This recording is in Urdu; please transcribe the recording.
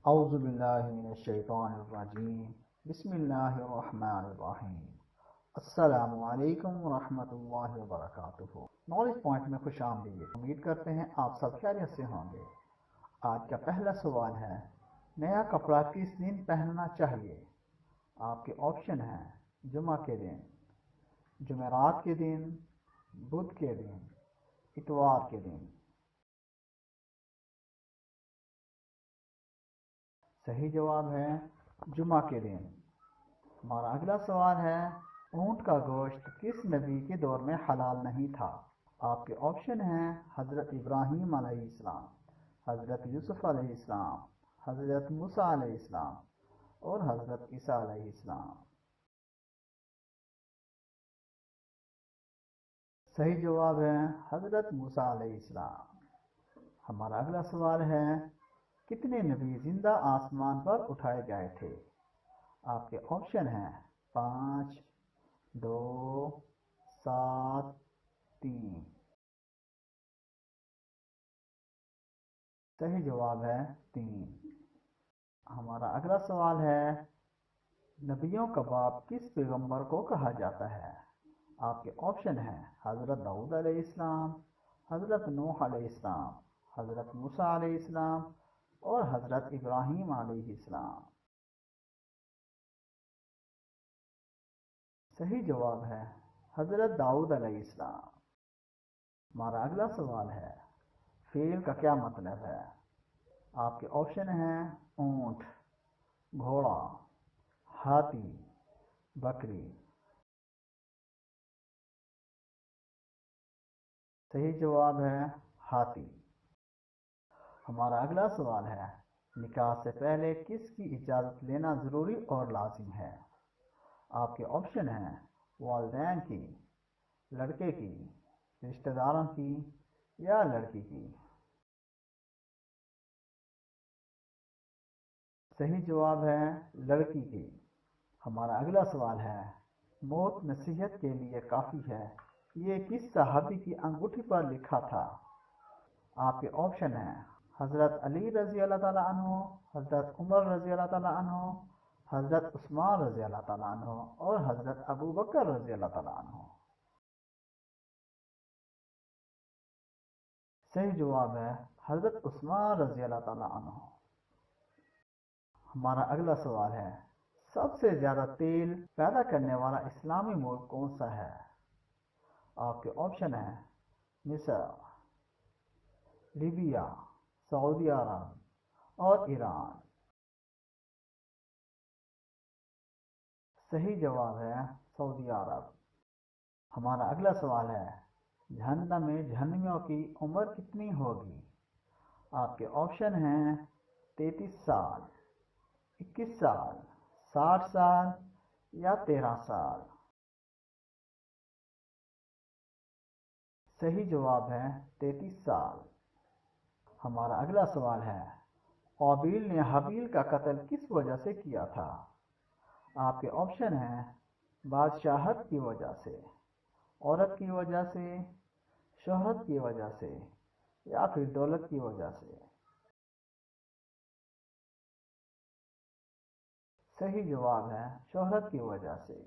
اعوذ باللہ من الشیطان الرجیم بسم اللہ الرحمن الرحیم السلام علیکم ورحمۃ اللہ وبرکاتہ۔ نالج پوائنٹ میں خوش آمدید۔ امید کرتے ہیں آپ سب خیریت سے ہوں گے۔ آج کا پہلا سوال ہے، نیا کپڑا کس دن پہننا چاہیے؟ آپ کے آپشن ہیں جمعہ کے دن، جمعرات کے دن، بدھ کے دن، اتوار کے دن۔ صحیح جواب ہے جمعہ کے دن۔ ہمارا اگلا سوال ہے، اونٹ کا گوشت کس نبی کے دور میں حلال نہیں تھا؟ آپ کے آپشن ہیں حضرت ابراہیم علیہ السلام، حضرت یوسف علیہ السلام، حضرت موسیٰ علیہ السلام اور حضرت عیسیٰ علیہ السلام۔ صحیح جواب ہے حضرت موسیٰ علیہ السلام۔ ہمارا اگلا سوال ہے، کتنے نبی زندہ آسمان پر اٹھائے گئے تھے؟ آپ کے آپشن ہیں 5، 2، 7، 3۔ صحیح جواب ہے 3۔ ہمارا اگلا سوال ہے، نبیوں کا باپ کس پیغمبر کو کہا جاتا ہے؟ آپ کے آپشن ہیں حضرت داؤد علیہ السلام، حضرت نوح علیہ السلام، حضرت موسیٰ علیہ السلام اور حضرت ابراہیم علیہ السلام۔ صحیح جواب ہے حضرت داؤد علیہ السلام۔ ہمارا اگلا سوال ہے، فیل کا کیا مطلب ہے؟ آپ کے آپشن ہیں اونٹ، گھوڑا، ہاتھی، بکری۔ صحیح جواب ہے ہاتھی۔ ہمارا اگلا سوال ہے، نکاح سے پہلے کس کی اجازت لینا ضروری اور لازم ہے؟ آپ کے آپشن ہیں والدین کی، لڑکے کی، رشتہ داروں کی یا لڑکی کی۔ صحیح جواب ہے لڑکی کی۔ ہمارا اگلا سوال ہے، موت نصیحت کے لیے کافی ہے، یہ کس صحابی کی انگوٹھی پر لکھا تھا؟ آپ کے آپشن ہیں حضرت علی رضی اللہ تعالیٰ عنہ، حضرت عمر رضی اللہ تعالیٰ عنہ، حضرت عثمان رضی اللہ تعالیٰ عنہ اور حضرت ابو بکر رضی اللہ تعالیٰ عنہ۔ صحیح جواب ہے حضرت عثمان رضی اللہ تعالیٰ عنہ۔ ہمارا اگلا سوال ہے، سب سے زیادہ تیل پیدا کرنے والا اسلامی ملک کون سا ہے؟ آپ کے آپشن ہیں مصر، لیبیا، سعودی عرب اور ایران۔ صحیح جواب ہے سعودی عرب۔ ہمارا اگلا سوال ہے، جہنم میں جہنمیوں کی عمر کتنی ہوگی؟ آپ کے آپشن ہیں 33 سال، 21 سال، 60 سال یا 13 سال۔ صحیح جواب ہے 33 سال۔ ہمارا اگلا سوال ہے، قابیل نے حابیل کا قتل کس وجہ سے کیا تھا؟ آپ کے آپشن ہیں بادشاہت کی وجہ سے، عورت کی وجہ سے، شہرت کی وجہ سے یا پھر دولت کی وجہ سے۔ صحیح جواب ہے شہرت کی وجہ سے۔